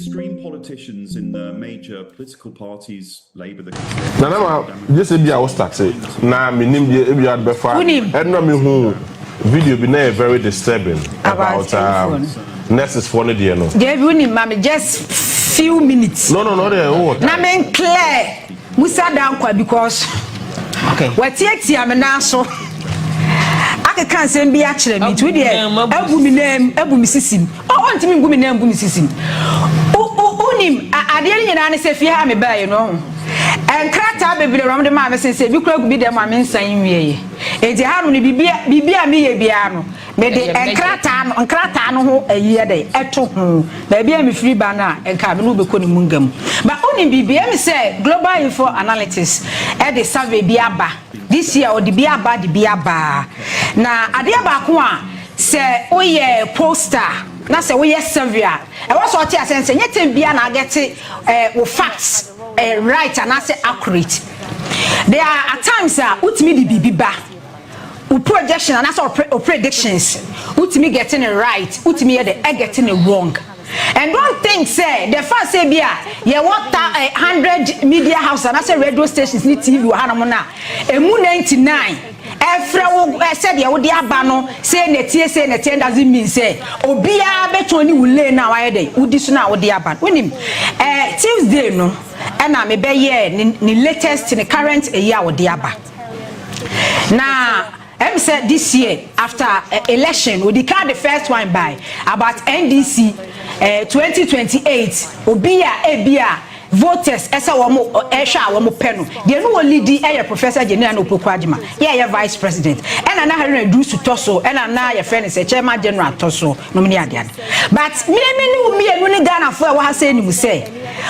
extreme politicians in the major political parties, Labour, the just be our start. Now, me name you had before. And no me who video be very disturbing about nurses for the day. No. Just few minutes. No. Na men clear. Musa down because. Okay. What yet am now so. I can't send be actually me to the Abu name Abu Mississim. Oh, want me go me name Abu Mississim. Unim, I didn't say if you have me by, you know. And Crata baby around the mamma says, if you could be the mamma saying me. It's a harmony be a me piano. May the Cratano a year day at home. Baby, I'm a free banner and Cabinu Mungum. But only BBM say global info analytics at the survey Biaba. This year or the Biaba, the Biaba. Now, Adiaba say, oh, yeah, poster. Na say we yes survey. I was what you say yet bia na get facts right and I say accurate. There are at times utimi di bibi ba. U projection and that's all predictions. Utimi getting it right, utimi getting it wrong. And don't think say the first say bia ye want 100 media house and I say radio stations ni TV hanamona. Emu 99 Efra said ya wodi aba no say netie doesn't mean say obia betoni wule na why dey wudi so na wodi aba wonim Tuesday no na me be ye ni latest ni current year wodi aba na said this year after election we declare the first one by about NDC 2028 obia ebia voters esa womo ehwa womo peno de no lead professor general no Pokwadima ye vice president ena na hare reduce to so ena na ye friend say chairman general to so no me ade but me ni Ghana for wa say ni mu say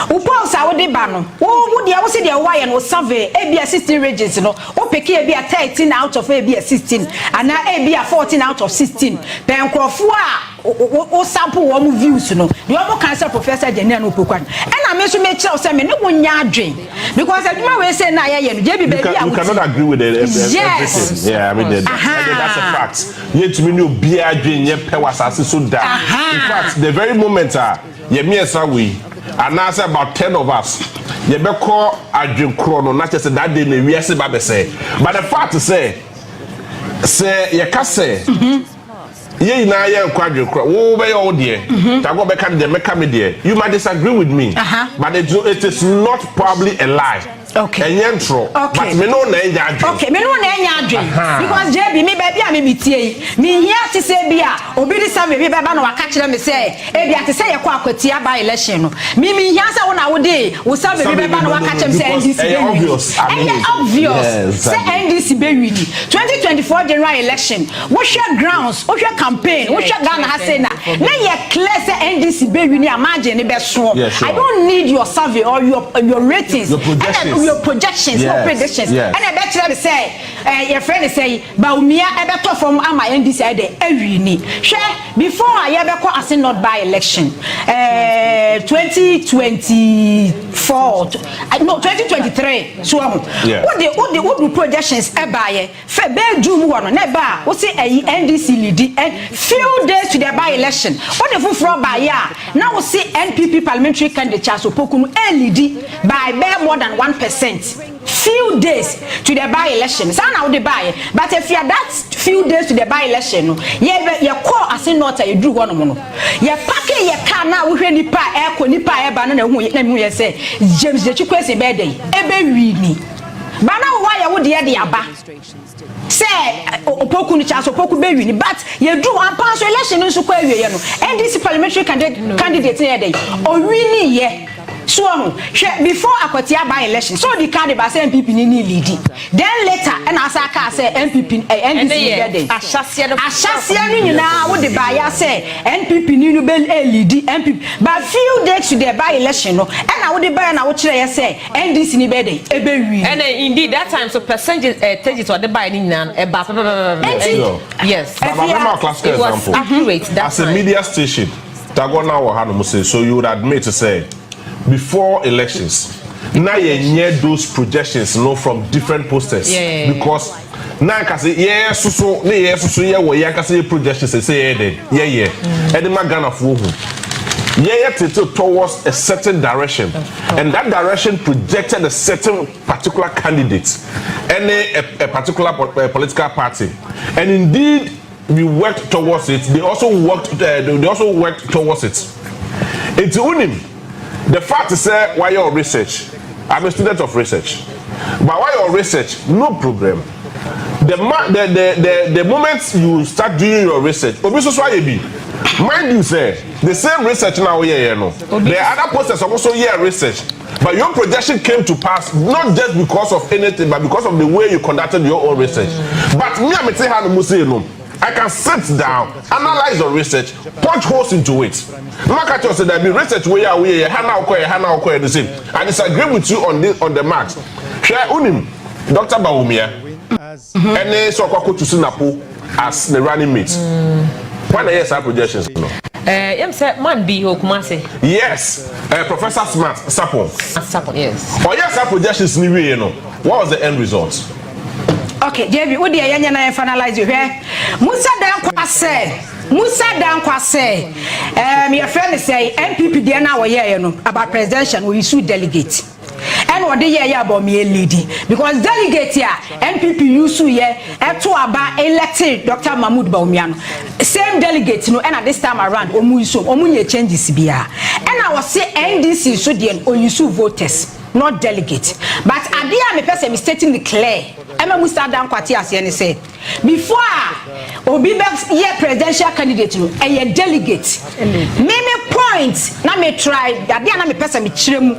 wo pause a wo de ba no wo de wo se de why no survey ebia 16 regions no wo peke ebia 13 out of ebia 16 ana ebia 14 out of 16 ben krofo a o sample wo views no de wo cancer professor general no Pokwadima ena me so me say me no nya adwen because aduma we say na ye no je bi baby you cannot agree with it everything. Yeah, I mean that's a fact. Yet me no be adwen ye pe wasase so da. In fact the very moment ye me esa we and now say about 10 of us ye be call adwen kro no na say that day na we say ba be say but the fact to say ye ka say ye na ye kwadwe kro wo be your dear ta go be kan de meka me dear you might disagree with me but it is not probably a lie. Okay. Okay. But me no na enya adwen. Okay, me no na enya adwen because JB me baby a me tie me hia ti say bia obi di say me beba na waka kire me say e bia ti say ye kwa akwati aba election no me hia say wo na wo dey wo say me beba na waka kire me say NDC be obvious say NDC be wini 2024 general election wo share grounds wo share campaign wo share Ghana ha say na ye clear say NDC be wini imagine be so I don't need your survey or your ratings your projections or predictions and I bet you say your friend say Baumia ebeto from ama NDC ade awini share before I ever call as not by election 2024 no 2023 so what the projections ebaye fe be June one na ba wo say NDC lead and few days to the by election what the full by ya now we see NPP parliamentary candidate Charles Opoku lead by more than 1%. Few days to the by election. So now the buy, but if you are that few days to the by election, you call as in not you do one mono. You pack your car now with any pie, air banana, who say James the Chukwese birthday. Ebe me. But now why I would the Aba? Say Opoku ni Charles Opoku be wini, but you do one pass election in Sukwe and this parliamentary candidate here or really yeah. So before Akotia by election, so the card by MPP ni lead. Then later, and Asaka say MPP NDC Ashasia ni na what the buyer say MPP ni lead MPP. But few days to the by election, no, and I would the buyer na what say NDC ni bede ebe. And indeed that time so percentage take it or the buy ni na yes. It was accurate. As a media station, Tagona wa hanu say so you would admit to say. Before elections, now you hear those projections, from different posters because now can say so yeah we can say projections say and the Ghana for towards a certain direction, and that direction projected a certain particular candidate and a particular political party, and indeed we worked towards it. They also worked towards it. It's unim. The fact is, why your research? I'm a student of research, but why your research? No problem. The moment you start doing your research, mind you, say the same research now here, the other posters also here research, but your projection came to pass not just because of anything, but because of the way you conducted your own research. But me, I can sit down, analyze your research, punch holes into it. Maakye said that the research we are the same. I disagree with you on the marks. Share unim, Dr. Bawumia, and so to Sinapo as the running mate. When I hear projections, man be Kumasi. Yes, Professor Smart Sapon. Sapon, yes. Oh yes, projections ni what was the end result? Okay, JB, what do you finalize you here? Musa Dankwa say, your friend say, MPP there now about presidential, we should delegate. And what they hear about me lady because delegate here MPP use here to about elected Dr. Mahmoud Bawumia same delegate and at this time around omunye changes bia and I was say NDC so the oyisu voters not delegate but adia me person stating the clear Musa Dankwa and say before obi be presidential candidate a delegate me point na me try adia na me person me chiremu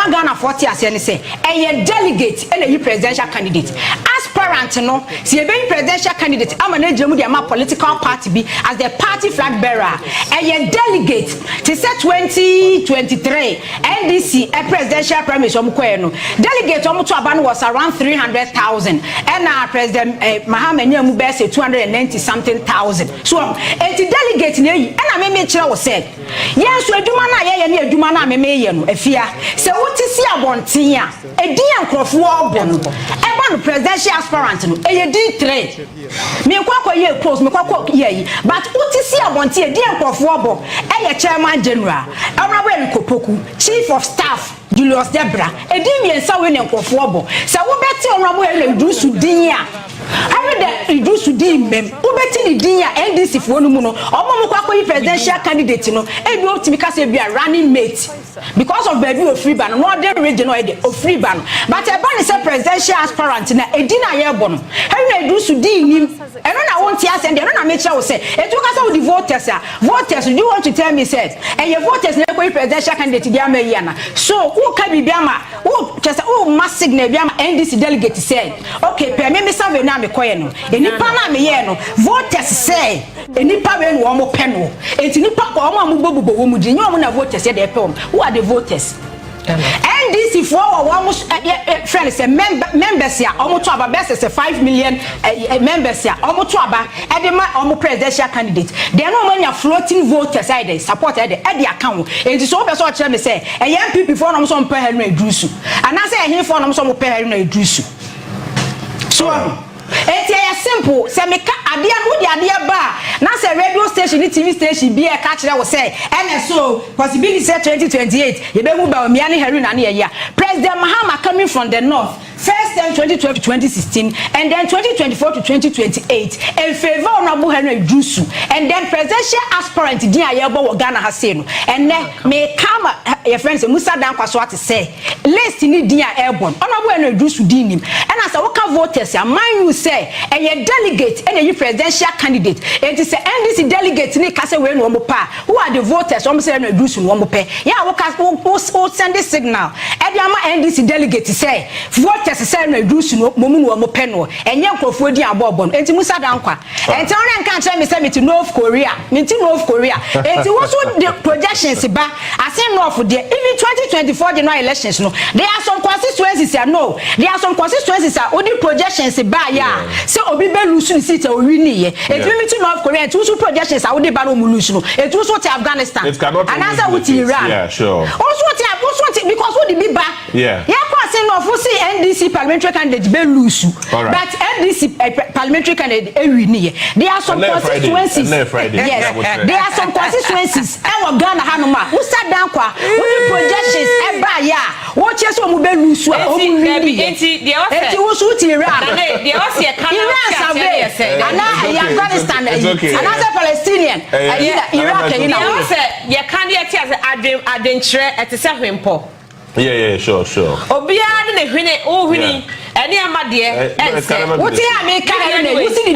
Ghana 40 and say a delegate and a presidential candidate aspirant no see a presidential candidate I'm an political party be as the party flag bearer a delegate to say 2023 NDC a presidential premise delegate was around 300,000 and our president Mahamed Nyamu say 290 something thousand so a delegate and I make sure said yes we do man efia say what is here bontia e di ankrofo obon e ban presidential aspirant no e di trade me kwakwa ye close me kwakwa ye but what is here bontia e di ankrofo obon e ye chairman general Honorable Kopoku chief of staff Julius Debra e di miensa we ne ankrofo obon say wo beti Honorable Idrisu din a Idrisu din mem wo beti ni din a NDC fo no mu no omo kwakwa presidential candidate no e bi optimika say be a running mate because of baby of free ban no other region of free ban but a ban is a presidential aspirant na edina yebo no na Idrisu din nim eno na won ti asende eno na make sure say etu ka say the voters do you want to tell me say your voters na go presidential candidate dia ma yi na so who ka bibia ma who just mass signal bia ma NDC delegate say okay pe me serve na me koye no enipa na me ye no voters say enipa we no mo pe no enti nipa ko mo amugbogbogbo wo mu di nyo na voters ye de pe who are the voters NDC for almost friends say members here almost to about best say 5 million members here almost to about edema almost presidential candidate they no many floating voters side support at the account and so person tell me say a MPP for no so pay Henry Idrisu and I say here for no so pay Henry Idrisu so it's simple say me adia no di adia ba na say radio station TV station be e ka kire wo say NSO possibility say 2028 ye be mu ba Omiya ne Haruna na ye President Mahama coming from the north first time 2012 to 2016 and then 2024 to 2028 in favor of Henry Idrisu and then presidential aspirant din ayebo wo Ghana ha say no and me come your friends Musa Dankwa so to say list ni din a airborne honorable Henry Idrisu din nim and as we can voters man you say and your delegate and your presidential candidate it is NDC delegate ni ka say we no mo pa who are the voters we say Henry Idrisu no mo pe yeah we send this signal e dey ama NDC delegate say voters say na Idrisu no mo mu no mo pe no enye nkofo di abobon enti Musa Dankwa enti on nka tell me say me to North Korea enti enti what the projections ba I say North there even 2024 general elections no there are some constituencies there only projections ba ya say obi be lose ni seat o wi ni ye enti me to North Korea enti so projections a we ba no mu lose no enti so to Afghanistan and answer with Iran yeah sure also because what the be ba yeah saying no, for see NDC parliamentary candidate be lose. But NDC parliamentary candidate win. There are some constituencies. Yes, there are some constituencies. And Ghana Hanoma, who sat down kwa, who the projections eba ya. What just one be lose? The also to Iran. The also Iran survey. Afghanistan. Another Palestinian. Iraq. You can't yet adventure at the seven po. Yeah, sure. Obiara ne hwene o hwini ene amade what here make can you see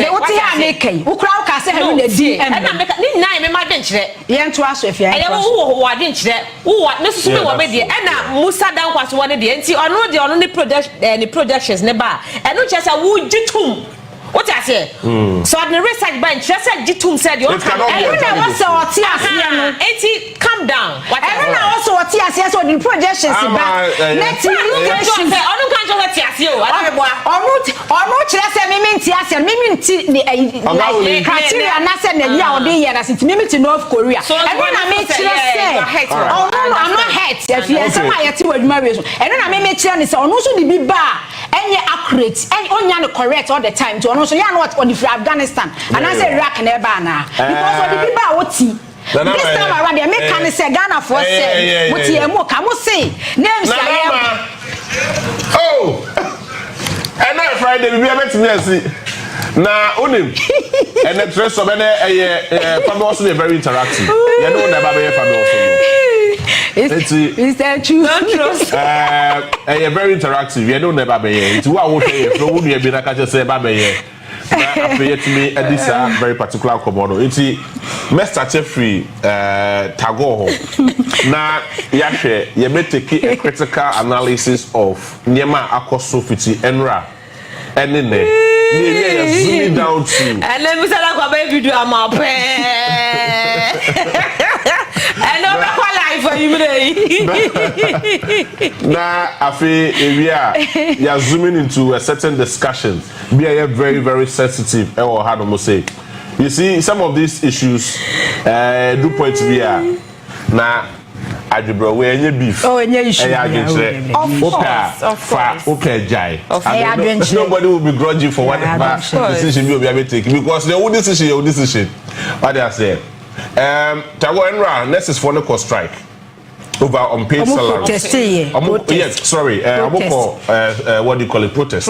the what here make wo kra wo ka se hwene na di na make ni nine me ma denkyere ye nto aso afia e wo denkyere wo ne susu me wo be de na Musa dan kwaso wo ne de enti ono de ono ne productions ne ba eno chese wo gitum. What I say? So the research bench just said Jitum said you can calm down. Everyone also what here so the projections next education criteria na say na ya ode here as it mimi to North Korea. Everyone na me say I'm not hurt if you say my yeti waduma we so. Everyone na me say ni say ono so the bi ba enye accurate and onya no correct all the time to ono so ya not on the Afghanistan and I say Iraq na eba na because of the people what this time around they make can say Ghana for say what you mo ka mo say names oh and now Friday we be met me see na onim and the dress of family also very interactive you know na baba family also it's that true very interactive you know na baba it's who I want to so who you be na catch say baba after to me this very particular komodo it's Mr. Jeffrey Tago na yahwe ye be take a critical analysis of Nyema Akoso Fiti Enra enene we zoom down to and let me say that go be video am up and no be live for you na afi area you zooming into a certain discussion be a very very sensitive or how to say you see some of these issues do point to be na adibro we enye beef enye issue of course jai nobody will begrudge you for whatever decision you be take because the decision what they say Tago Enra next is for the strike over unpaid salary. Yes, sorry. What do you call it? Protest.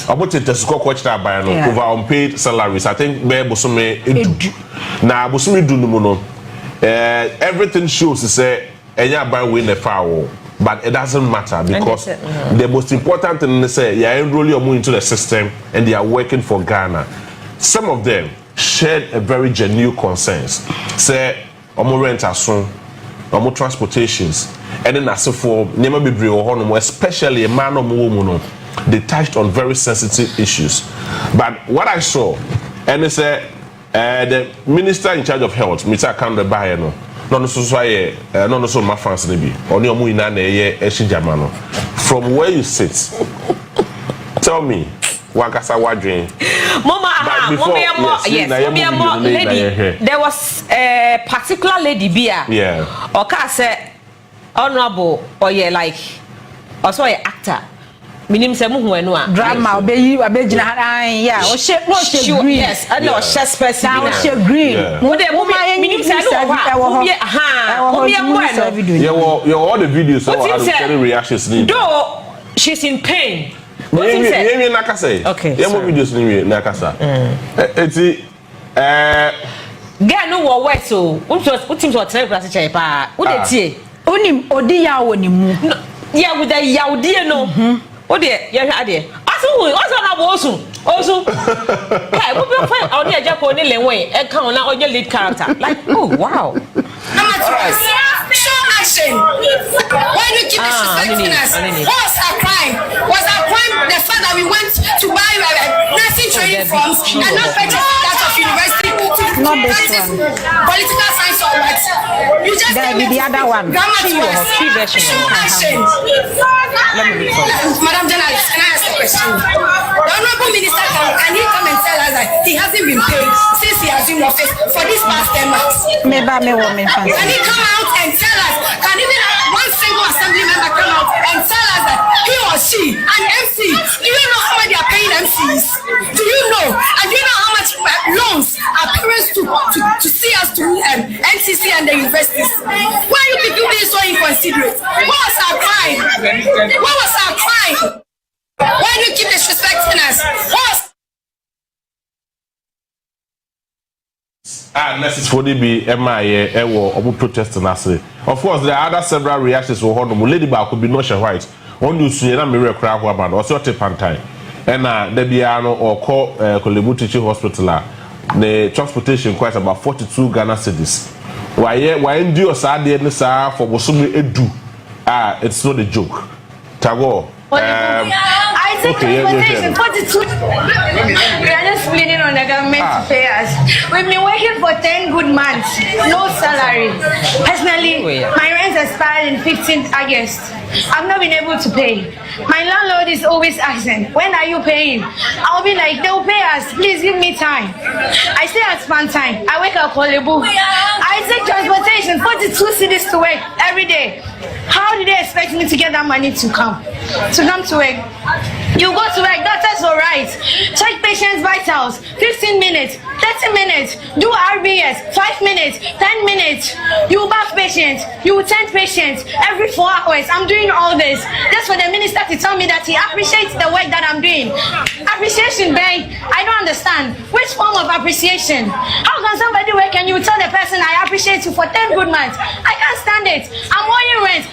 About the coach over unpaid salaries. I think be Bosume edu. Na Bosume do no. Everything shows to say enya ban win the foul, but it doesn't matter because the most important thing is say you are enrolling into the system and they are working for Ghana. Some of them shared a very genuine concerns. Say omo rent aso omo transportations and then as for nema bebre ho especially a man of woman they touched on very sensitive issues. But what I saw and it's the minister in charge of health Mr. Kande Baye no so my fans be oni omo ina na eye eshijama no from where you sit tell me Wakasa wadrin. Mama, lady. There was a particular lady beer. Yeah. Oka say honorable or like also an actor. Minim se muhu Onua. Drama obeyi abegina yeah. O she green. Yes, I know she person. Now she green. Minim se no you all the videos so the reactions need. Though she's in pain. What you say? Okay. You have videos in Nakasa. Girl no wo wet so. What teams what tell class check pa. Who dey tie? Onim odi ya woni mu. Yeah with the yaudie no. O dey ya hwa dey. Also na bo osun. Kai we be fine. O dey aja ko ni lenwe. E kan na onye lead character. Like oh wow. Show action. Why do you keep disrespecting us? What's our crime? Was our crime the fact that we went to buy nursing training forms and not purchase that of university to practice political science or what? You just the other one. Show action. Madam Journalist, can I ask a question? The Honorable Minister, can he come and tell us that he hasn't been paid since he assumed office for these past 10 months? Can he come out and tell us? Can even one single assembly member come out and MC. Do you know how much they are paying MCs? Do you know? And do you know how much loans our parents to see us to NCC and the universities? Why are you people being so inconsiderate? What was our crime? What was our crime? Why do you keep disrespecting us? Message for the MIA or protest and say. Of course, there are other several reactions for Honorable Lady Bar could be no white. On you see a mirror crowd about or sort of pantai. And the Biano or call Kolebu Teaching Hospital. The transportation costs about 42 Ghana cedis. Why endure sad for Bosumi Edu? It's not a joke. Tago. I think transportation 42. We are just bleeding on the government to pay us. We've been working for 10 good months, no salary. Personally, my rent expired in 15th August. I've not been able to pay. My landlord is always asking, when are you paying? I'll be like, they'll pay us, please give me time. I stay at Span time. I wake up for Lebu. I take transportation 42 cities to work every day. How did they expect me to get that money to come to work? You go to work, doctors will write, check patients' vitals, 15 minutes, 30 minutes, do RBS, 5 minutes, 10 minutes, you bath patients, you tend patients every 4 hours. I'm doing all this just for the minister to tell me that he appreciates the work that I'm doing. Appreciation, babe, I don't understand. Which form of appreciation? How can somebody work and you tell the person I appreciate you for 10 good months? I can't stand it. I'm owing rent.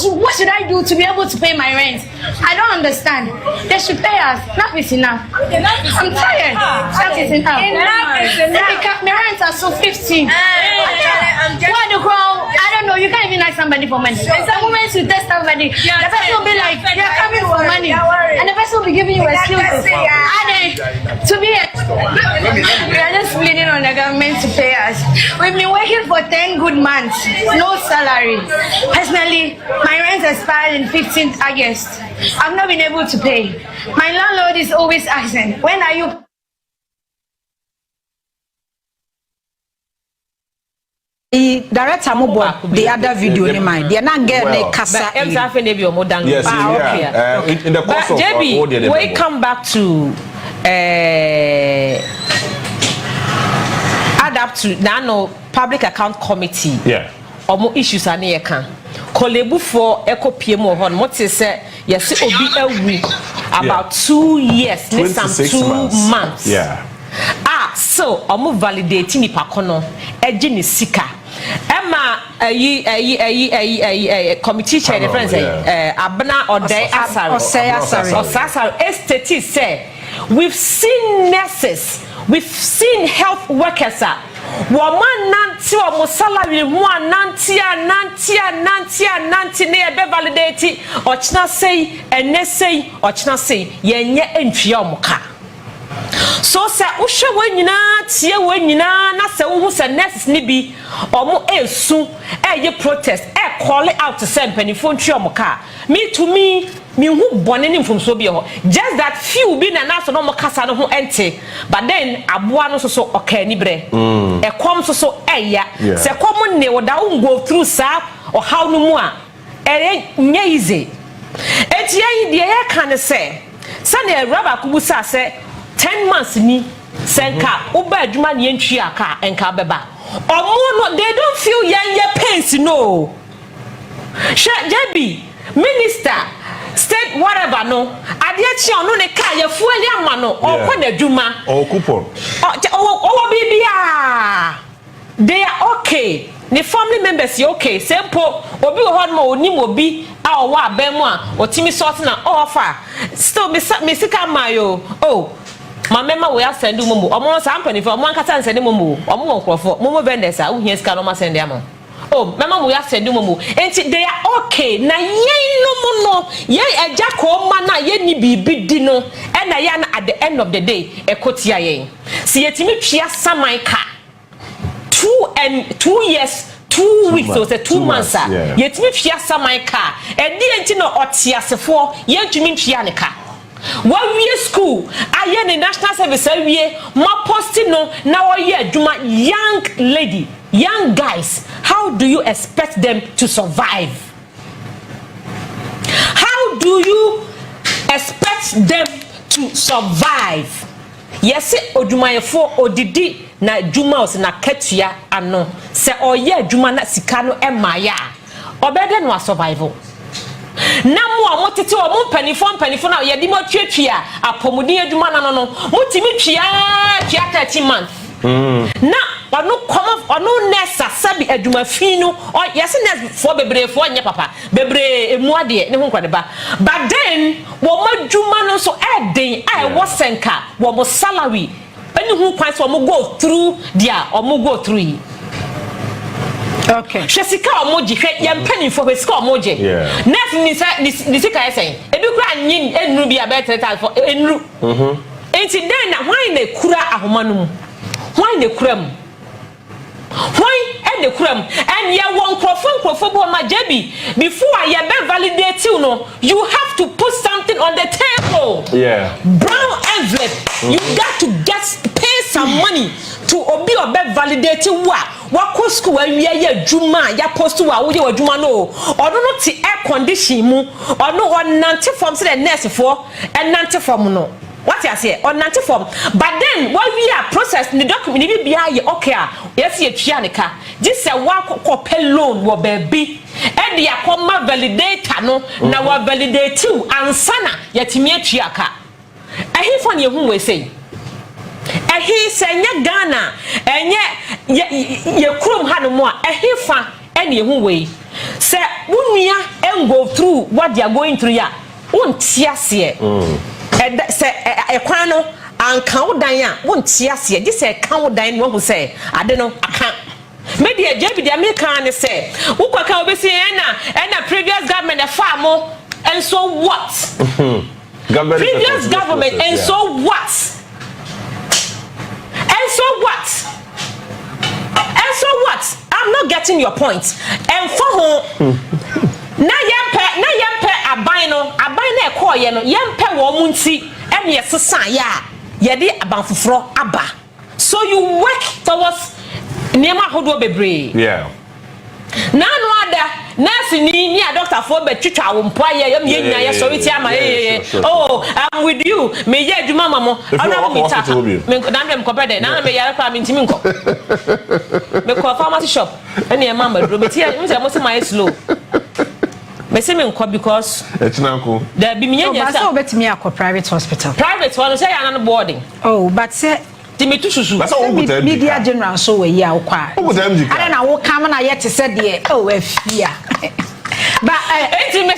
What should I do to be able to pay my rent? I don't understand. They should pay us. Enough is enough. I'm tired. That is enough. My rents are so 15. What do you call? I don't know. You can't even ask somebody for money. The moment you test somebody, the person will be like, you're coming for money. And the person will be giving you excuses. We are just bleeding on the government to pay us. We've been working for 10 good months, no salary. Personally, my rent expired in 15th August. I've not been able to pay. My landlord is always asking, when are you? The director the other video in mind. They're not getting kasa. Yes, okay. In the course of JB, we come back to add up to now public account committee. Yeah. Omo issues are near can. Kolebu for eco PMO on what is said, yes, it will be a week about 2 years, next some 2 months. Yeah. So omo validating the pakono, ejini sika. Emma committee chair the friends Abna or day Asari estate say we've seen nurses, we've seen health workers woman nanti o mo salary mu nanti ne be validate ochina say ene say ochina say yenye entwia o mo ka. So say uhwe wanyina tie wanyina na se wo se nurses ni bi omo esu eye protest call out to send penifo ntwe omo ka me to me hu bone ni mfomso bi ho just that few bi na so no mo kasa no ho ente but then aboa no so oka ni bre ekom so eya se kom ne woda go through sa or how no mu a nya easy etia yi de ya kan se na raba kubusa se 10 months ni senka uba adwuma ne ntwi aka enka beba omo no they don't feel your pains no JB minister state whatever no ade chi ono ne ka ya fueli ama no okọ na adwuma o coupon o bibia they are okay the family members are okay simple obi ho no onim obi a owo abemu a otimi sort na offer still me sika mayo my mema we are sending mumu omo sampani for omo ankata nsende mumu omo nkrofo mumu vendors a uhia sika no ma send am mema we are sending mumu enti they are okay na yen no mu no yen eja ko ma na yen ni bibi di no e na ya na at the end of the day ekotia yen si yetimi twia saman ka 2 years 2 weeks so say 2 months yetimi twia saman ka e di enti no otiasefo yen twimi twia ne ka. When we school, I in the national service, my posting no now young lady, young guys. How do you expect them to survive? How do you expect them to survive. Yes, odumayefo odidi na juma na ketua ano se oye juma na sika no emaya obede no survival. Na mo a motete o mo panifo na ye di mo twetwea apomudi adwuma na no motimi twea 30 months. Na ono come ono nessa sabi adwuma fi no yes ness for bebre for nya papa bebre emu ade ne ho kwade ba but then wo madwuma no so eden I was senka wo mo salary any who kwan so mo go through there or mo go through. Okay. Shesika omoji hwe ye mpani for sika omoji. Next ni sika esen. Ebi kura nyin enru bi abetre for enru. Enti den na hwan na kura ahoma no mu. Hwan na kura mu. Hwan na kura mu. And ye won krofo bo ma jebi before ye be validate you no you have to put something on the table. Yeah. Brown envelope. You got to pay some money to obi obe validate wa school we ye juma ya post wa wo ye juma no odo no ti air condition mu ono onante form say the nurse for and nante form no what you say on nante form but then when we are process the document bi bia ye okay yes ye twia ne ka just say wa ko loan wo baby e de akoma validator no na wa validate you ansana yetimi atwia ka ehifo ne hu we say ehi senya Ghana enye ye krom ha no mo a ehifa ene ehu we se wunua en go through what they are going through ya wonti ase se ekwan no anka wodan a wonti ase je se kan wodan no hu se ade no aka media jebi dia me kan ne se wokwaka obesi na previous government the farm and so what previous government and so what. And so what? I'm not getting your point. And for who? Na yempe aban na ekọ ye no yempe wo munti em yesesa ya ye de aban foforo aba. So you work towards niema hodo bebre. Yeah. Na no ada nurse ni a doctor for betwitwa wo mpo aye yem ye nyina ye so witi ama oh I'm with you me ye adwuma mamo ona me ta me na me ko bede na me yare kwa me ntimi nko me ko pharmacy shop ene e mama dro beti me say mo se my slow me say me nko because etinanko da bi me nya say obetimi akọ private hospital one say ya na boarding oh but say Timitu susu. Media general so we ya kwa. I na wo kam na yet said there oh afia. But me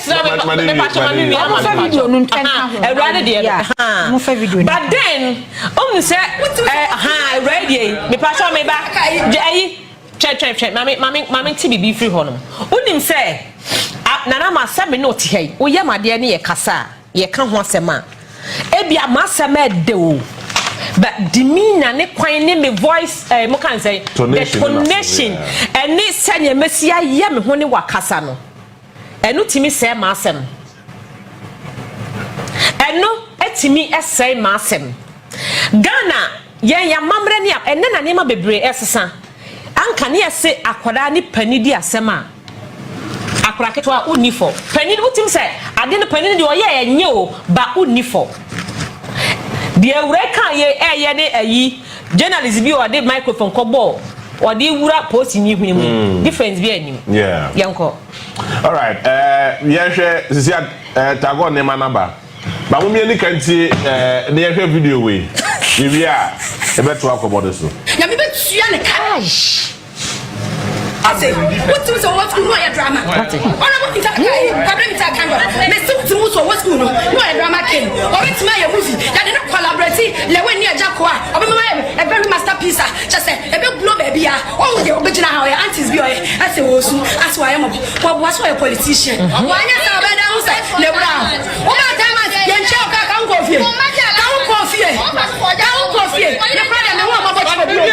patch mami ama video no ntenka ho. Ready there. Mo fa video. But then say ready me patch me ba. Ayi check mami TBB free ho no. Unim say nana ma say me no ti hei. Wo ye made ne ye kasa ye ka ho asema. Ebia ma asema de o. But demeanor ne kwan ne me voice mo kan say the connection and ne sanya mesia ye me ho ne wakasa no enu timi say ma asem enu etimi esay ma asem Ghana ye ya mamre ne enne na ne ma bebre esesa anka ne ese akwada ne pani di asem a akwara ketwa unifo pani utim say ade ne pani di oye enye o ba unifo the Eureka ye ne ayi journalist bi o de microphone ko bo o de wura post ni hwemu difference bi anim yeah yanko all right ye hwe sisia tago ne manaba ba mo mi ni kanti ne ye hwe video we bi a e beto akobodo so ya bi betua ne cash ase what to so what school no ya drama ona mo kita kai problem ita kan go me so to so what school no ya drama ken o bit ma ya movie ya de no collaborate le we ni aja ko a o be ma e very masterpiece just say e be blow baby a o de o be gina ha o aunties bi o ase wo su ase wa ya mo wo so ya politician wa nya sa be da say le bra o ma time ya nche o ka kan ko fie le problem me wo ma bo chi bi o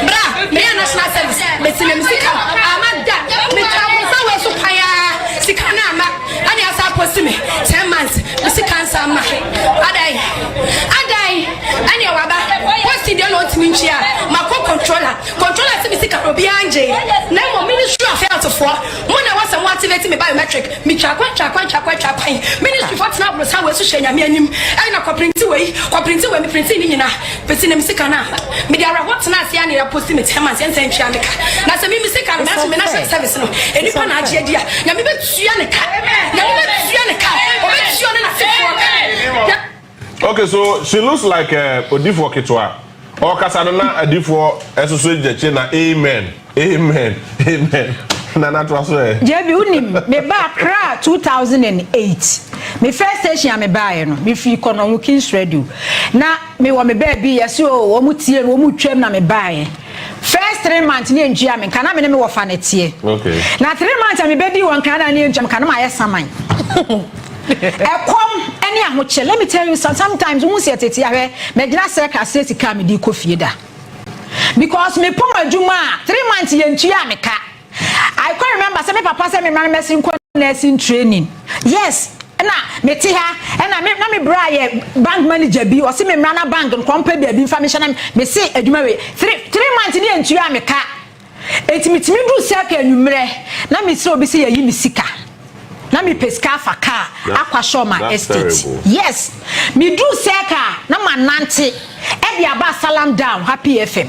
bra me ya national service me ti me musika amada me travel so we so paya sikana ama ani asa post me 10 months musika ansa ma adai ani waba post dey no timi nchia ma controller ti musika Obi Anje. Now, Ministry of Health for when I was activating my biometric, me chakwan. Ministry for now was how to share me and I copying to way, me printing in a person in Sikana. Media what's not saying I posting it and send Chamika. Now, some music and national service. And you can't idea. Yamiba Sianica. Okay, so she looks like a Odifo Kitwa. Or Casadona Adifo associate China. Amen. Nana Trasway. Jebi unim me ba Accra 2008. Me first station me buy no. Me fi kono Kings Radio. Na me wo me baby yesi o wo mu tie wo mu twam na me buy. First 3 months ni enjia me kana me wo fa na tie. Okay. Na 3 months me bedi won kana ni enjia me kana ma yesaman. Any amuche, let me tell you sometimes we see tete ahwe me gina circle state ka me di kofie da. Because me pon adwuma 3 months ye ntua me ka. I can remember say me papa say me man nursing training. Yes, na me ti ha na me bra ye bank manager bi o say me rana bank nkompa bi information me say adwuma we 3 months ni ntua me ka. Etimi du circle anumre na me say obi say ye mi sika. Na me peska fa car akwa shoma estate. Yes, me do circle na manante e bia ba salam down happy FM.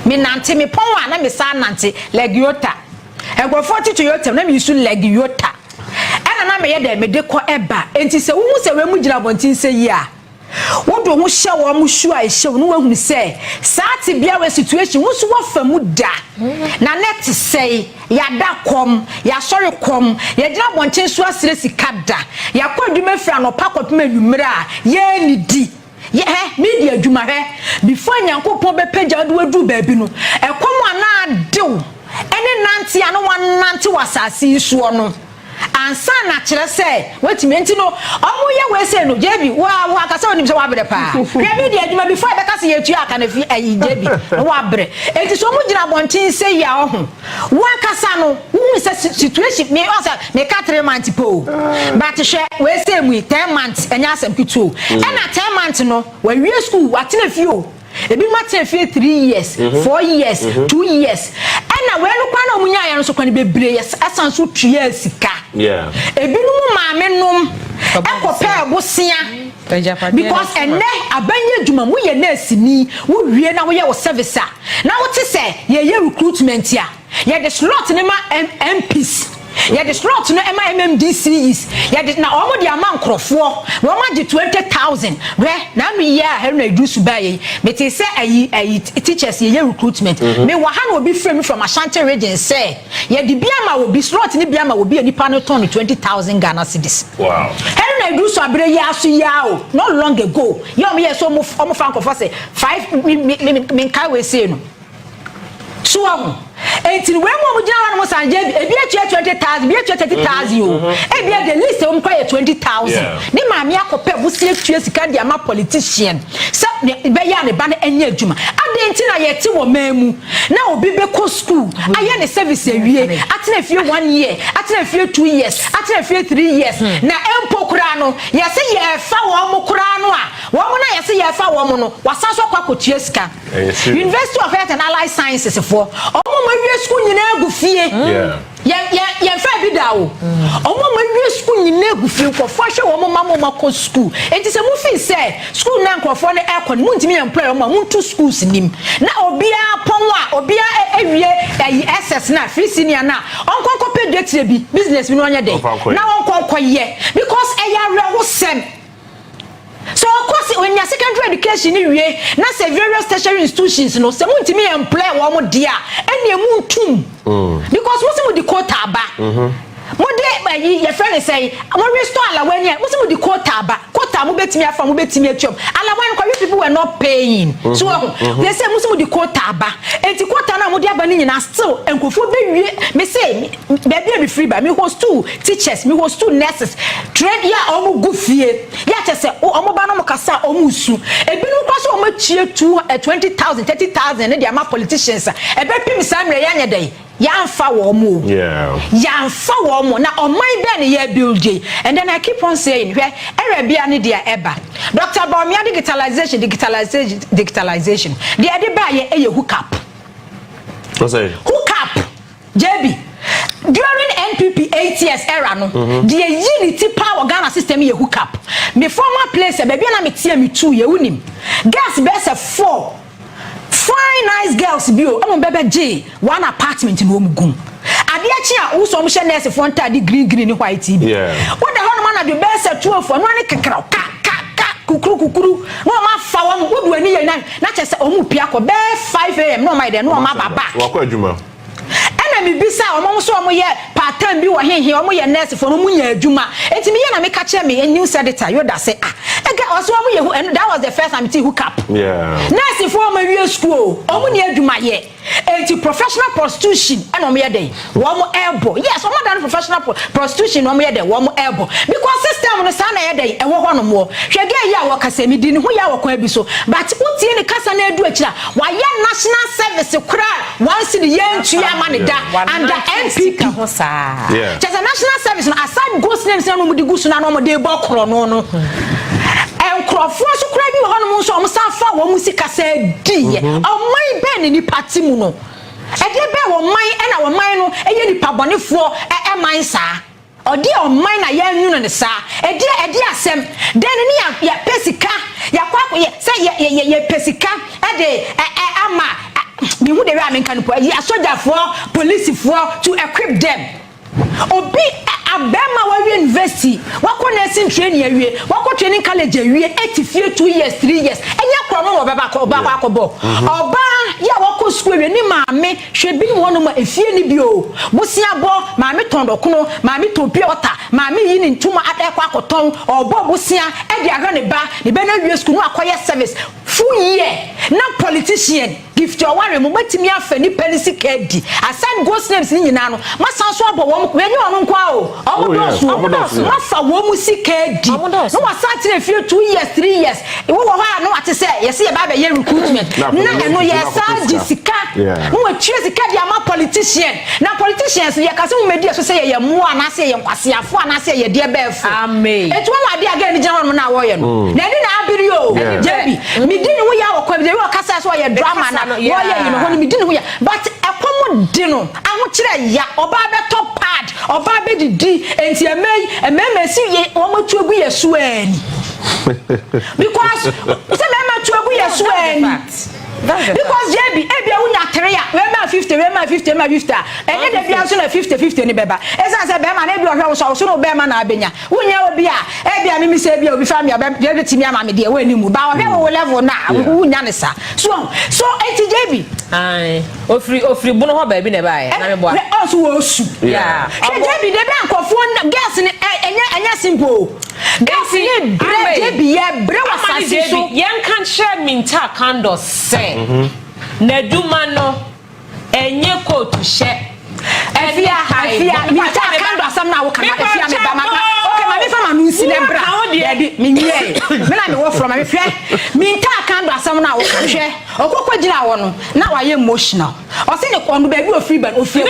Me nante me pon wa na me sa nante legiota e go 40 Toyota na me use legiota e na me ye de me de ko eba enti se wo mu se we mu gira bontin se yi a wo do ho hye wo mu hyu a hye no wa hunu se saati bia we situation wo so wo fa mu da na net say ya da kom ya sorry kom ya gira bontin so asire sika da ya kwaduma fira no pakopem anumra a ye ni di yeah, media adwuma before nyankopon be pagya do adu baabi no ekomo ana dew ene nanti ano wan nanti wasasi so no ansa na kire se watimi enti no omo ye we se no jebi wa akasa onim se wa bre pa media adwuma before be kase ye tu aka na fi ayi jebi wa bre enti so mo gina bontin se ya oho wa kasa no wu se situation me ka 3 months po but hwe we se mu 10 months enya asem kitu na 10 months no wa wie school watena fio ebi mate fie 3 years 4 years 2 years na we no kwa na omunya ya no so kwa ni bebre yes asan so tue sika yeah ebi no mu maame nom ekope abosia because ene abanye dwuma mu ye na asini wo wie na wo ye wo service a na wo te se ye recruitment ya ye the slot ne ma MPs ya the slot no ema MMDCs ya the na omo de ama nkrofo wo ma de 20,000 we na me ya he na edu subaye me te se ayi teachers ye recruitment me wa ha na obi frame from Ashanti region say ya de bia ma obi slot ni bia ma obi anipa no ton 20,000 Ghana cedis. Wow. He na edu so abere ya so ya o no long ago ya omo ye so omo fa nkrofo say 5 me kai we say no so Eighteen when we down was and a 20,000, be 30,000 you. A be the list of 20,000. Ni mammy cope was years candy a politician. Some Bayan ban and Yajuma. I didn't yet to a memu. Now be school. I had a service a year. At a few 1 year, at a few 2 years, at a few 3 years. Now Empo Crano, yes, yeah, Fawa Cranoa. Woman, I say, yeah, Fawamono, was Sanso Quacochesca. University of Health and Allied Sciences for school in Agufie. Yeah, fair daw. Omo ma school in Agufie for fashion omo mama school. It is a movie say school na nkrofo ne aircon muntimi employ omo muntu schools nim. Na obia ponwa obia ewie SS na free senior na onkonko pediatre bi business bi no anya dey. Na onkonko ye because eya rewo sem. So of course when your secondary education ni wie na say various tertiary institutions no se muntimi employ wo mo dia ene muntum because mo se mo di quota ba mo de ye friend say mo restore alawan here mo se mo di quota ba quota mo betimi afa mo betimi atwam alawan kwa people were not paying so they say mo se mo di quota ba enti quota na mo di aba ni nyina still enkofo be wie me say baby be free ba me host two teachers me host two nurses trade ya omo gufie ya chese omo ba no mo kasa omo su ebi no kwa so omo chie 20,000 30,000 ne dia ma politicians e be pim samre ya nya dai Yamfa womo. Yeah. Yamfa womo. Na on my ben ye build ye. And then I keep on saying, where Arabia ni dia eba. Dr. Baumia digitalization. The Adiba ye hook up. What's that? Hook up, JB. During NPP 8 years era no, the unity power Ghana system ye hook up. Me former place baby na me tie me 2 ye unim. Girls best 4. Fine nice girls bio. Omo bebe J, one apartment in Omugum. Adiachi a wo so mo hye nurse for ntade green white bi. What the hell man na the best 12 for no ne kekra kukuru no ma fa wo wo du ani ye na chese omu pia ko be 5 am no my there no ma baba. Wa kwa adwuma. Na me bisa omo so omo ye part time bi wo henhe omo ye nurse for no mu nya adwuma enti me ye na me ka che me news editor yoda say ega oso omo ye and that was the first time hook up nurse for omo wie school omo nya adwuma ye enti professional prostitution and omo ye dey wo mo elbow yes omo dan professional prostitution omo ye dey wo mo elbow because system no sa na ye dey e wo ho no mo hwege ye a wo kasa mi di ne ho ya wo kwa bi so but utie ne kasa na edu akira wa ye national service kura once the year ntua ma ne da and the NPP just a national service no aside ghost names no mo di gusu na no mo dey bokro no enkrofo so kura bi ho no so mo sa fa wo musika sa di ye oman ben ni party mu no e de be wo man e na wo man no e ye nipa bonefo e man sa odi oman na ya nwunu ne sa e de asem den ni ya pesika ya kwako ye say ye pesika e de ama me who dey am kan po ya soldier for police for to equip them obi abema wa university wako nursing training awie wako training college awie 2 years 3 years enya kro no obeba akobo oba ya wako school awie ni maame hwebi ni wono ma efie ni bio bosia bo maame tondokono maame topie ota maame yi ni ntuma adekwa akoton obo bosia e dia hwe ne ba ne be na wie school no akoye service full year na politician gift your worry mo batimi afa ni policy kedi aside ghost names ni nyina no masanso abo wo menye ono nkwa o obodos mafa wo mu sikedi no wasati na fie 2 years 3 years wo wo ha no ate se yesi ye ba be ye recruitment na eno ye sa disika no watue sika dia ma politician na politicians ye kase mu media so se ye mu ana se ye nkwasiafo ana se ye de befu amen etu wa de aga ni gina wo na wo ye no na ni na abiri o jebi mi di ni wo ya wo kwa bi wo kasa so ye drama na wo ye you know when mi di ni wo ya but ekomo di no aho kire ya oba be top pad oba be didi enti ememe si ye wo matu egu yesu ani because say mema tu egu yesu ani because JB ebia unya 3 ya we ma 50 enye de bia so na 50 ni beba esa say be ma na ebia hwe so no be ma na abenya unya obi a ebia mimi say ebia obi fa me be timi ama me de we ni mu ba wo level na unya ne sa so eti JB ai ofri bunu ho ba bi na ba ya na me boa also wo su yeah JB de be ankofo girls ni enya simple girls ni bre JB ye bre wasase so yen kan share minta candle say na duma no enye coat she efia minta candle asam na wo kan efia me ba ma okay ma me fa ma nu nsi na bra de me nie me na me wo from me hwe minta candle asam na wo kan hwe okokwa gira wo no na wa ye emotional o se ne kondo ba bi ofri ba ofri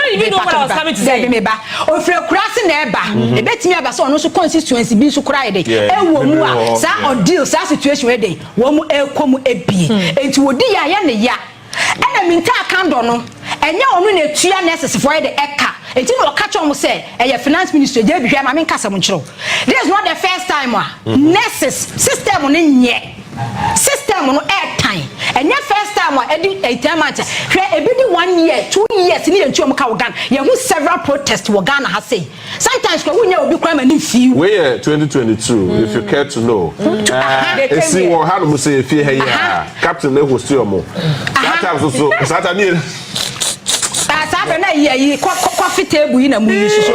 me ba ofri kurase na eba e betimi aba so no so constituency bi so kura ide e wo mu a sa ordeal sa situation we dey wo mu ekomu ebie enti wodi ya ye ne ya ena minta candle no enye onu na etua nurses for the eka enti no catch on say e finance minister je bi hwe ma me nkasa mo nchiro this is not the first time nurses system no nye system no airtime enye first time edi 8 months hwe ebidi 1 year 2 years ni yentu omuka wo Ghana ye hu several protests wo Ghana ha say sometimes ko wunya obi kwa ma ni fi we 2022 if you care to know esi wo ha no say fi ha ya captain na host yo mo that time so Saturday Sabe na ye coffee table yi na mu yi so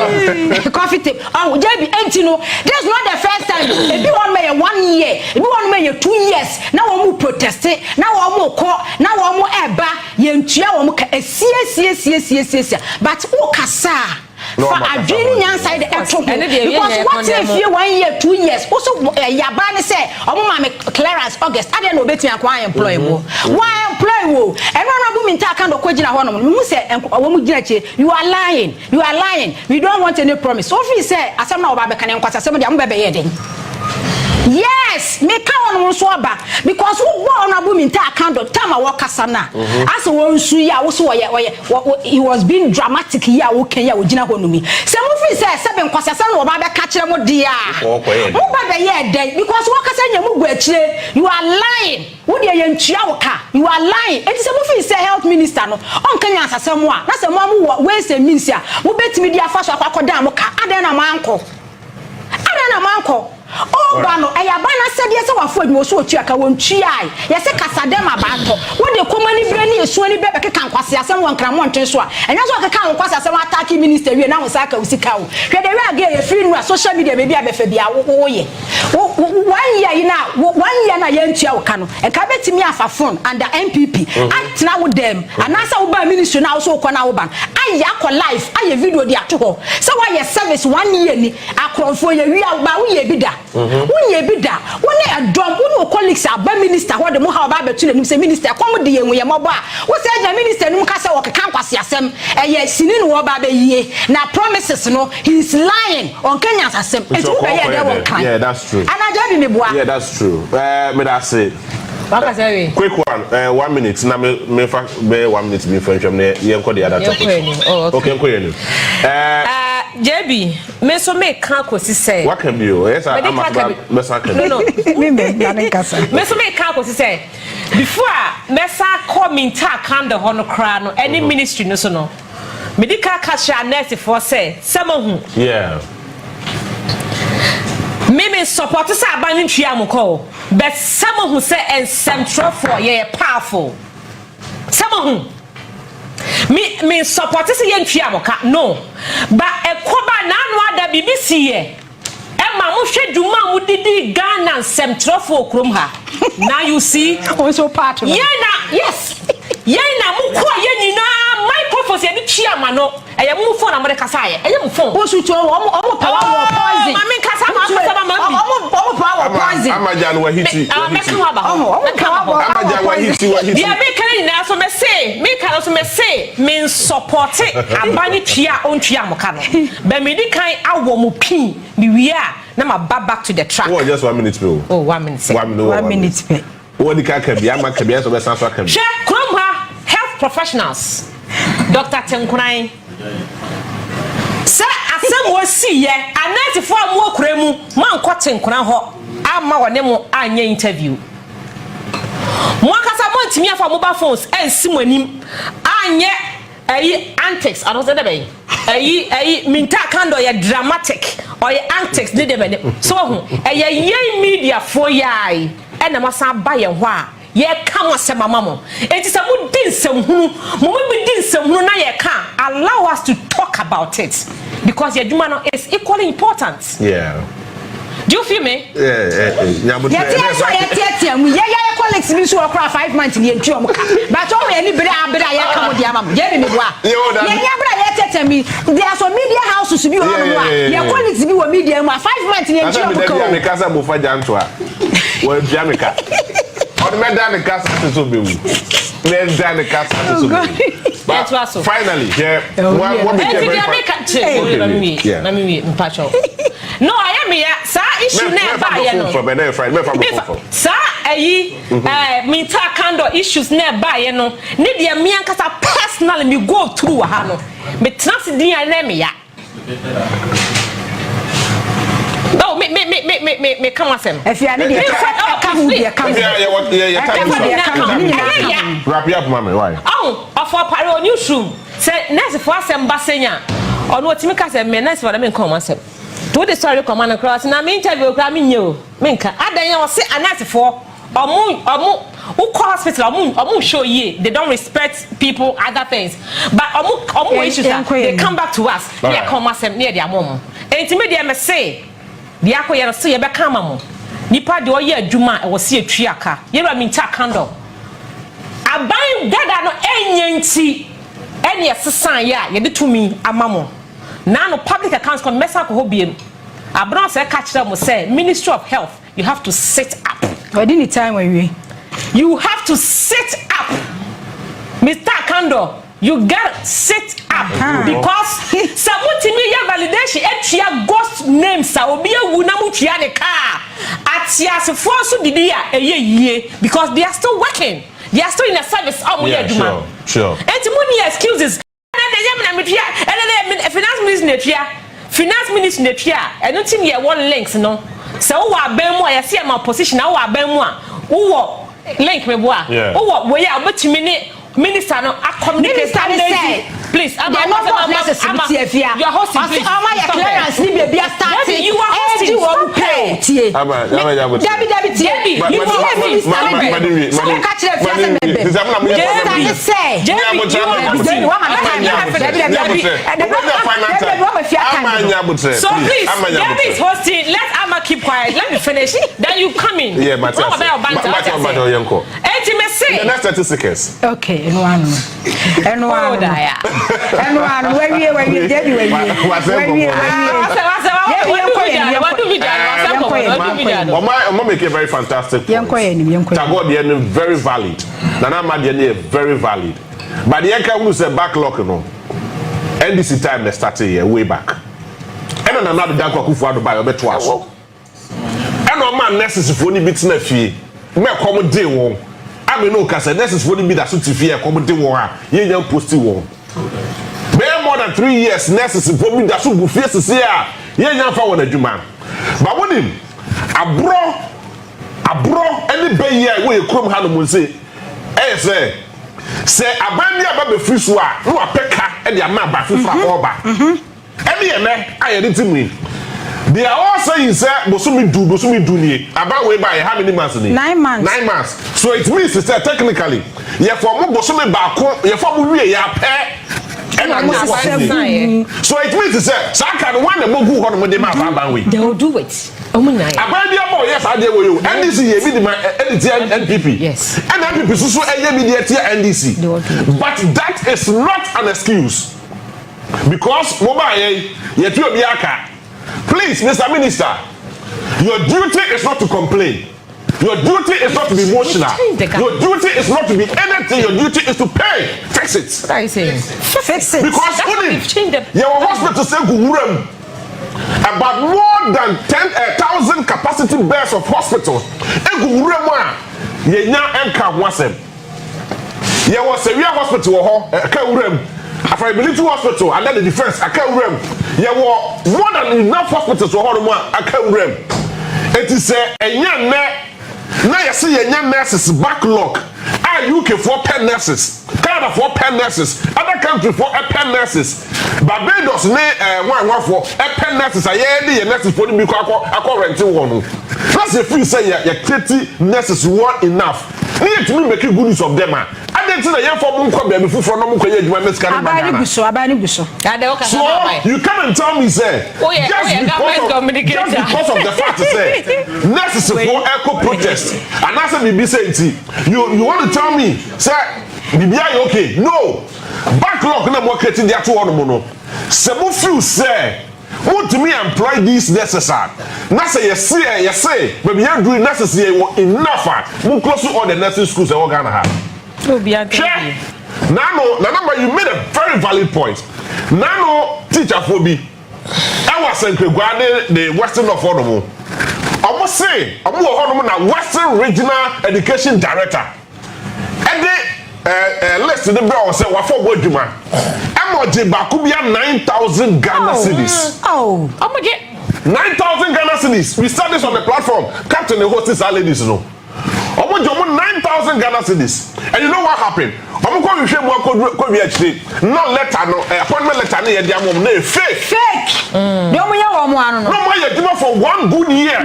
coffee table oh JB enti no this not the first time e bi one may 1 year e bi one may 2 years na wo mu protest na wo mu ko na wo mu eba ye ntua wo mu ka sie but wo kasa for adwini nyansa de eto because what if you 1 year 2 years also yaba ne say omo ma me clearance August ade na obetumi akwa employ wo why employ wo eno na bu minta kan do ko gina ho no mu say wo mu gina che you are lying we don't want any promise so if you say asem na oba be kan enkwasa asem de am be be ye den Yes, me can one so aba because who born abu me ta account time I work asana. As one su ya wo so he was being dramatic here wo kan ya wo gina honumi. Se mo fi say seven kwasasa no ba be ka kire mo dia. Mo ba be ye den because wo kasa nya mo gu akire you are lying. Wo dia ye ntua wo ka you are lying. Enti se mo fi say health minister no on kan ya asasem a na se mo am we say means a wo betimi dia fa so akwakoda mo ka adan na manko. Adan na manko. Oh, Bano, I have been said yes, our food was so check. I won't try. Yes, a Casadema Banco. What the common brain is, Swany Becker can pass someone can want to swap. And that's what I can't pass some attacking minister. We now Saka Usika. Where they were gay, free social media, maybe I be a oh, yeah. 1 year now, 1 year, I am Chiao and come to me off a phone under MPP. Act now with them. And as I will minister now, so can I ban. I yakko life, I video the actual. So I service 1 year, I call for you, we are about we be when ye be da when a drum when colleagues are by minister what the more about to say minister come the we moba what say the minister no kasa work kan kwase asem ye sini no wo ba be ye na promises no he is lying on Kenya's asem yeah that's true and I just be boa yeah that's true me that say quick one 1 minute na me 1 minute me for hwem na ye nko the other topic okay nko ye JB, me so me can Kusi say. What can you? Yes, I'm no. Me so me can Kusi say. Before me sa call me ta can the hono kra no any ministry no so no. Medical catch nurse for say some hu. Yeah. Me support say abani twia mo call. But some who say and central for yeah powerful. Some who me support say yentwa moka no ba ekoba na anu ada BBC ye e ma mo hwe duma mu didi Ghana semtrofo krom ha now you see also part of yeah na yes yeah na mu ko ye nyina microphone ye bi twia ma no eye mu phone na mo de kasa ye eye mu phone o su to o power poison ma me kasa ma o power poison amaja no wahiti amaja wahiti dia be kan na so me say me kan so me say me support abani twia on twia mo ka no be me di kan awo mo pin me wi a na ma back to the track oh just 1 minute bro oh 1 minute 1 minute pe what di ka bia ma ka bia so be san so ka she krom ha health professionals Dr. Tenkurai sa asem wo si ye anati fo am wo kuremu man ko Tenkurai ho ama wone mo anya interview mo akasa mo ntimi afa mobile phones ensi mo anim anye ayi antics I don't say that be ayi minta kando ya dramatic or ya antics de be so ho ayi media for yai ena masa ba ye ho a ye ka mo se mama mo enti se mo din sem hunu mo bi din sem hunu na ye ka allow us to talk about it because your duma no is equally important. Yeah. Do you feel me? Yeah, but yeah, colleagues be so across 5 months in the entry. But all any bra ya come with the mama. Jeremy Bois. Yeah, me. There are some media houses to be on. Your colleagues be with media 5 months in the entry. Me casa bo fa jantwa. Wo Jamaica. On me dan the casa to be. Me dan the casa to be. But finally, yeah. What let me no, I am here. Sir, issue never no. Sir, minta kando issues never no. Need ya me ankasa personally me go through ha no. Me trans din ya me ya. No, me come asem. If you are need wrap you up, mommy. Why? Oh, for paro newsroom. Say next for asem basenya. Onu otimi ka se me next for them come asem. To the story command across na me interview kra me nyo. Me nka adan ya o se anati for omu who call hospital omu show ye they don't respect people other things but omu issues they come back to us they come asem near their mom enti me dey me say they akoye no say ye be kan mamo nipa de oye adwuma e wo se atwiaka ye ra minta candle aban dada no enyanti ene sesan ya ye de tumi amamo na no public accounts kon mesa ko hobiem abron say catch them say Ministry of Health you have to sit up within the time when you have to sit up Mr. Kando you got sit up because somebody me validation etia ghost names sa obi ewu na mutua de car at atiase force didi a eye because they are still working. They are still in the service. Sure. And money excuses. Finance minister and not in your one links no. So what bemo I see my position our bemo who link me boy. Oh what we are but minister no communicate please I'm your hosting please clearance ni baby starting you are hosting you won't pay Debbie you so please Debbie is hosting let Amma keep quiet let me finish then you come in the next 30 seconds okay anyone when Debbie when make a very fantastic point. Tagod very valid. Nana Madiane very valid. But the Yanka who said backlog no. NDC time they started way back. And another Danko Kufu by over twice. And no man necessary for bits na fee. Me come day won. I mean no case necessary for be that suit fee come day won. Ye young post won. More than 3 years necessary for me that should be face to say ye young for one adwuma. But when him abro any bay here where you come hand say say abandi aba free so a no apeka e dey am ba fifa oba any ene ayedi me they are all saying say bosumi do ni aba we by how many months ni 9 months 9 months so it means say technically ye for mo bosumi ba ko ye for mo wie ya pe so it means to say can one the bogu hono de ma ban we they will do it abandi abo yes I dey you NDC ye be the NPP yes and NPP so eye be the NDC but that is not an excuse because mobile ye tu obi aka please Mr. Minister your duty is not to complain. Your duty is not to be emotional. Your duty is not to be anything. Your duty is to pay. Fix it. What are you saying? Fix it. Because only your hospital say Gurem about more than 10,000 capacity beds of hospitals. Gurem yenya enka wasem. There was a real hospital Gurem. After military hospital and then the defense Gurem. There were more than enough hospitals for Gurem. It is a now you see your nurses backlog. UK for 10 nurses, Canada for 10 nurses, other countries for 10 nurses. Barbados one for 10 nurses. I hear the nurses for the I renting one. That's if you say your 30 nurses weren't enough. Need to make good use of them. I didn't say that for Munko before from Munko. So you come and tell me say just because of the fact to say nurses for eco protest and that's what we say you want to tell me say BBI okay no backlog na mo creating their two on mono se mo feel say want me employ these necessary na say you say maybe you do necessary enough mo close to all the nursing schools in Ghana ha Nano, you made a very valid point. Nano teacher phobia. I was saying the Western of Onomo. I must say, I'm a Western Regional Education Director. And they list the bill say what for what you man. I'm Bakubia 9,000 Ghana cedis. Oh, I'm gonna get 9,000 Ghana cedis. We start this on the platform. Captain the hostess our ladies know. 9,000 Ghana cedis. And you know what happened? I'm going to show you not letter, no appointment letter, no fake. No more for 1 good year.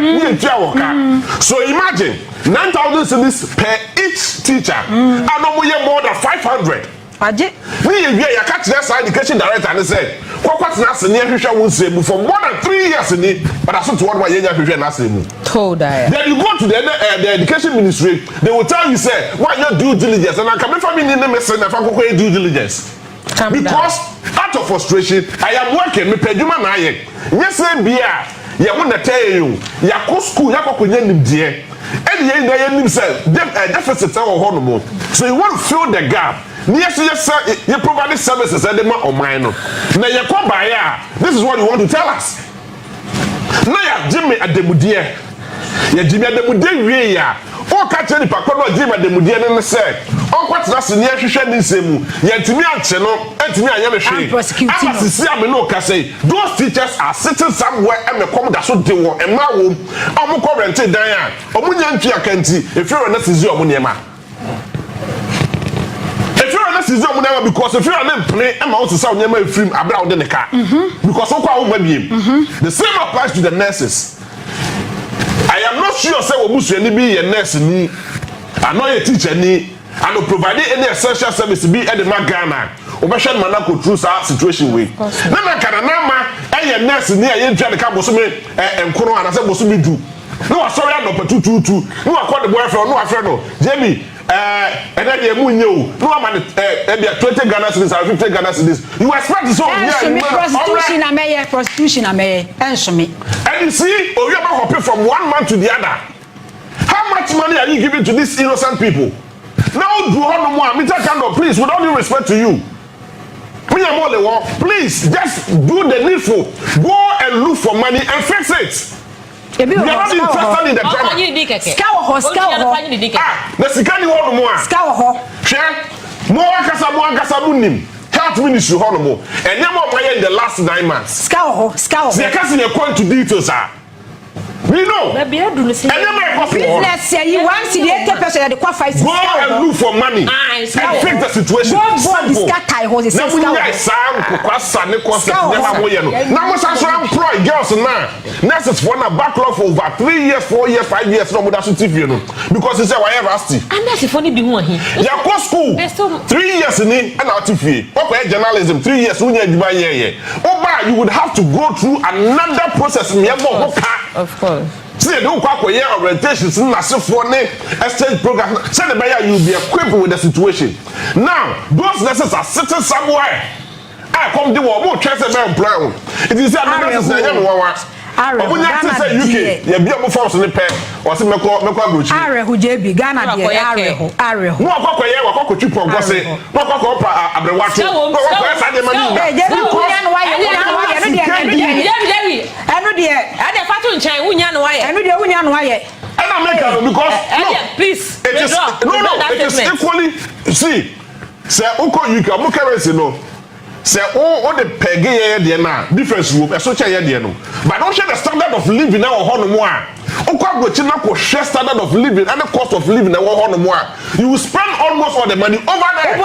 So imagine 9,000 cedis per each teacher. And no more than 500. We catch that education director and say, what's not near for more than 3 years in it, but I saw to what then you go to the education ministry, they will tell you, say, why not due diligence? And I come from in the message if I go due diligence. Because out of frustration, I am working with Peduma Naye. Yes, I want to tell you, Yako school, Yako dear. And you himself, deficits are hormone. So you want to fill the gap. Yes, sir, you provide services and or minor. Now you come by this is what you want to tell us. Now you Jimmy at the Mudia. ye jimi ademude wie ya o ka che ni papa no jimi ademude ne se o kwatena se ne hwehwe ne nsemu ye ntimi anche no antimi anya me hwe ama sisi ame no ka say those teachers are sitting somewhere and me come da so de wo emma wo omo ko rente dan a omo nya ntua kanti efiro na sisi omo ne ma efiro na sisi omo ne ma because efiro na mpne emma wo sisa omo ne ma efrim abra wo de ne ka because wo kwa wo ma biem the same applies to the nurses. I am not sure say we must any be a nurse ni and not a teacher ni and provide any essential service be at the Ghana. Obeshan manako through that situation way. Na na kana na ma a nurse ni a yen twa de ka bosume enkono and say bosume do. No sorry no petututu. No akọ the boyfriend no afre no. Jamie and then you munye no man be 20 Ghana cedis or 50 Ghana cedis. You expect so yeah prostitution ameye enshome. And you see oh you about hopping from one man to the other. How much money are you giving to these innocent people? Now do no more meter candle please with all due respect to you. Please just do the needful. Go and look for money and fix it. You are not interested in the drama. The Sikani one more. More Kasabunim. Health Ministry Honomo. And then more in the last 9 months. They can't see point to details. We know. And then let's say you want to get a person that qualifies. Go and look for money and fix the situation. Now employ girls now. Nurses for a backlog for over 3 years, 4 years, 5 years. No more because it's a whatever rusty. And that's funny be one here. Yeah, go school. 3 years in it and out of here. Okay, journalism 3 years. You would have to go through another process. Of course. See, they don't quite orientations in exchange program. Say the buyer you'll be equipped with the situation. Now, those nurses are sitting somewhere. I come to more chance about plan. It is a nurses Ghana say UK, you be able force the pen or some Are who JB Ghana Are no go chip on go say no go abrewato no go say the money please it is equally see say unko UK mo currency no say all the peg here na difference room e so che here no but don't share the standard of living now on no more go china ko share standard of living and the cost of living now on no more you will spend almost all the money over there no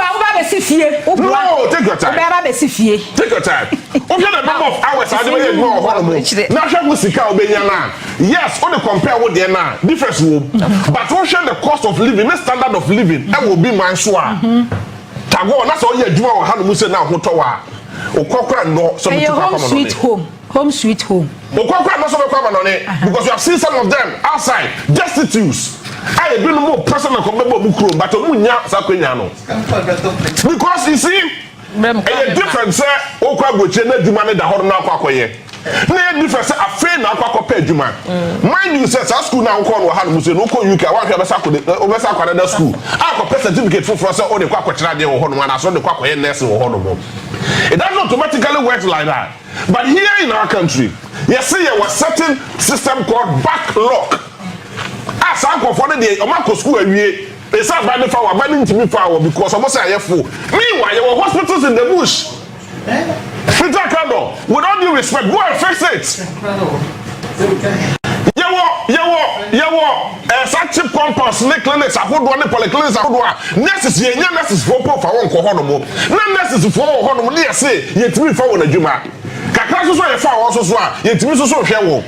take your time take your time over the number of hours I dey do on no more now share musika obenya na yes on the compare with there na difference room but don't share the cost of living the standard of living that will be man sure Tago, that's all you do. How to say now? Who towa? Okokra no. Home sweet home. Okokra no so come on it because you have seen some of them outside destitutes. I have been more personal comparable bukro, but omunya sakwenya no. Because you see, a difference say okwa goche na djuma ne da horo na akwakoye. Na difference afei na akwakopa djuma. Mind you say school na nko no ha no say no ko UK wa hwe obesa akwa na school. Akwa certificate for say o de kwa kwachira de wo ho no na so de kwa koye nurse wo ho no. It doesn't automatically work like that. But here in our country, you see there was certain system called backlog. As I for the Omako school awie, they start by the flower, banning to me flower because almost I have full. Meanwhile, there were hospitals in the bush. Peter Kando, with all due respect, go and fix it. Such cheap compounds, clinics, I would want polyclinics, I would want nurses, nurses for one cohonomo. No nurses for honomo, near say, yet me for one a juma. Kakasu so ye fa also so a ye timi so hwe wo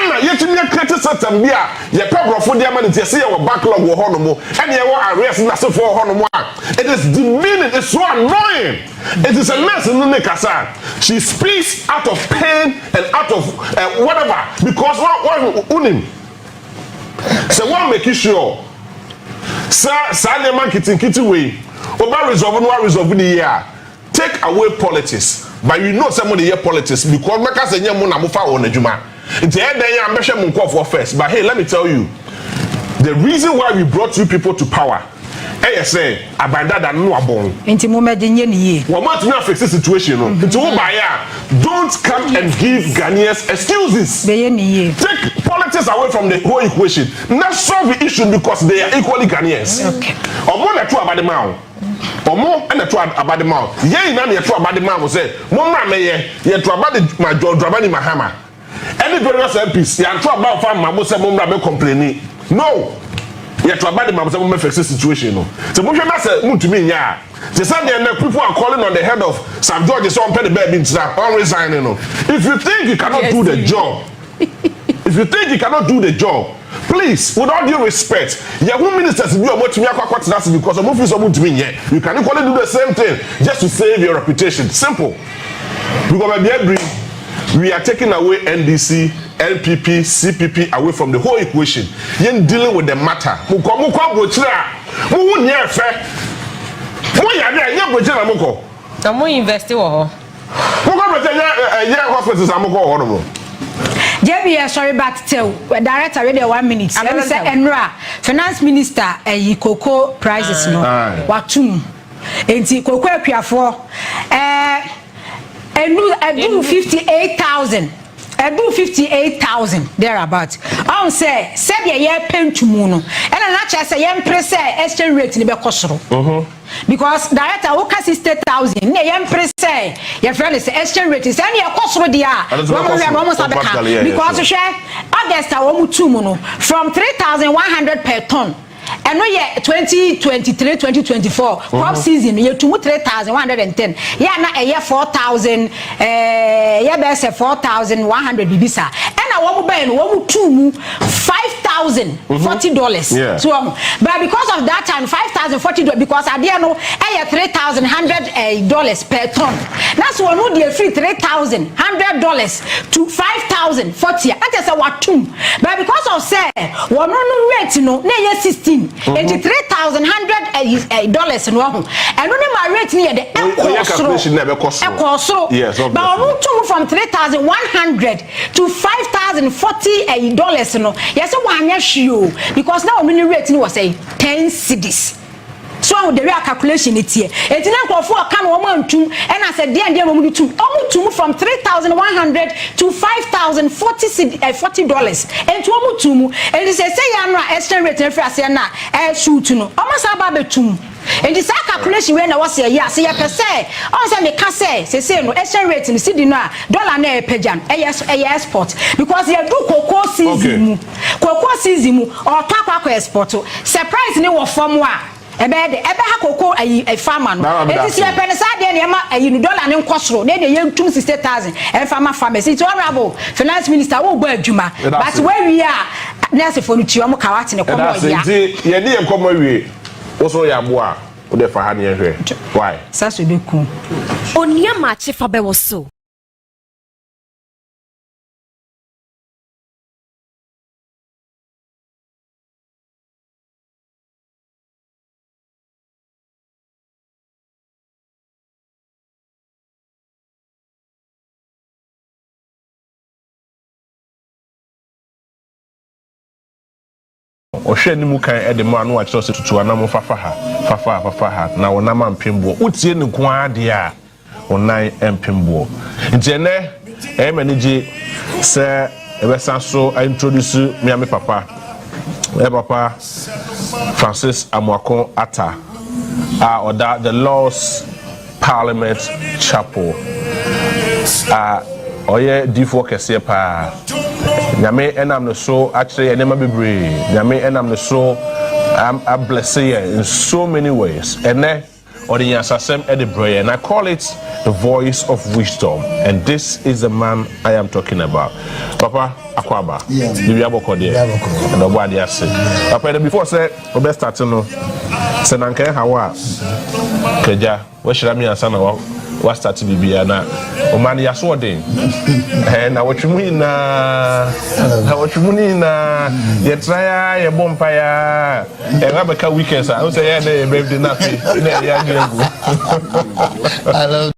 na ye timi create system bia ye pebro for dia man tie say ye backlog wo hono mo and ye wo arrest na so for hono mo it is demeaning, it's so annoying. It is a mess in the kasa. She speaks out of pain and out of whatever because one unim so one make sure sir sale man kitin way oba resolve the year take away politics. But you know somebody here politics because make say nyam na mo fa won adwuma nti e den ya mbehwe mo nkofo first but hey let me tell you the reason why we brought you people to power say abanda da no abon enti mo me de nye ne ye wo mat me fix the situation no enti wo buy don't come and give Ghanaians excuses be ye ne ye take politics away from the whole equation not solve the issue because they are equally Ghanaians okay omo na to abade ma omo na to abade ma ye na na to abade ma say mo mra me ye to abade ma Drabani Mahama any various MPs ya to about farm ma say mo mra me complaining no yet to abide my situation. No. So much as Mutumi ya. The Sunday and people are calling on the head of St. George is on penny bed in on resigning. No. If you think you cannot do the job, please, with all due respect, your ministers you are much because of movies of Mutumi yet. You can equally do the same thing just to save your reputation. Simple. Because we are taking away NDC, LPP, CPP away from the whole equation. You're dealing with the matter. JB, sorry, but tell director ready 1 minute. Let me say Enra, finance minister, cocoa prices no. Watum. Enti cocoa piafo. I do 58,000. I do 58,000 thereabout. I say the year pen to mono. And I'm not just a young press exchange rate in the Bekosro. Because director Oka 60,000. The young press your friend is exchange rate is any Kosro dia. Because you share August from 3,100 per ton. And no year 2023-2024 crop season you to 3,110. Yeah, na a year 4,000 yeah best 4,100 bibisa. And I want to $5,040. Yeah. So but because of that time $5,040 because I didn't know $3,100 per ton. That's one who deal free $3,100 to $5,040. That is a watum. But because of say one no rate no na 16 $3,100 no ho. And only my rate near the calculation never cost. Yes, but from 3,100 to $5,040 no. Yes, one year because now mini rate was a 10 cedis. So the real calculation it's here. It's not for can woman to and I said dear woman to from 3,100 to $5,040 and to and it says say I'm exchange rate if I say na shoot no almost about tum. And this calculation when I was here, yeah, say per se. Also, me can say no exchange rate in the city na dollar na pejan. Export because you do cocoa season, or tobacco export. Surprise ni wo form wa. Ebe ha cocoa a farmer no. It is your penisa de na dollar ne nkosoro. Na de ye 260,000 e farmer farmers. It's honorable finance minister wo gba adwuma. But where we are na se for no tiwa mo kawate ne komo ya. Ye de ye komo wie. Also ya boa o de fa ha ne hwe why saso be ku onia Maakye fa be wo so ohwe ni mu kan e de ma no a kire se tutu anam fafa ha na wona ma mpembo utie ne ko ade a wonan empembo ntene e manage se e be san so introduce me papa papa Francis Amuakon Ata oda the Laws Parliament Chapel oye D4 kese pa Nyame enam no so actually enema bebre Nyame enam no so I bless you in so many ways ene odi yansasem e de brain and I call it the voice of wisdom and this is the man I am talking about Papa Akwaba you aboko there and obadi ase Papa before say we best start no say nanka hawa keja we shira mi ansa na wa start bibia na o man ya so den na watwumuni na ye try ye bompa ya e rabeka weekends I say ya na birthday na ya I love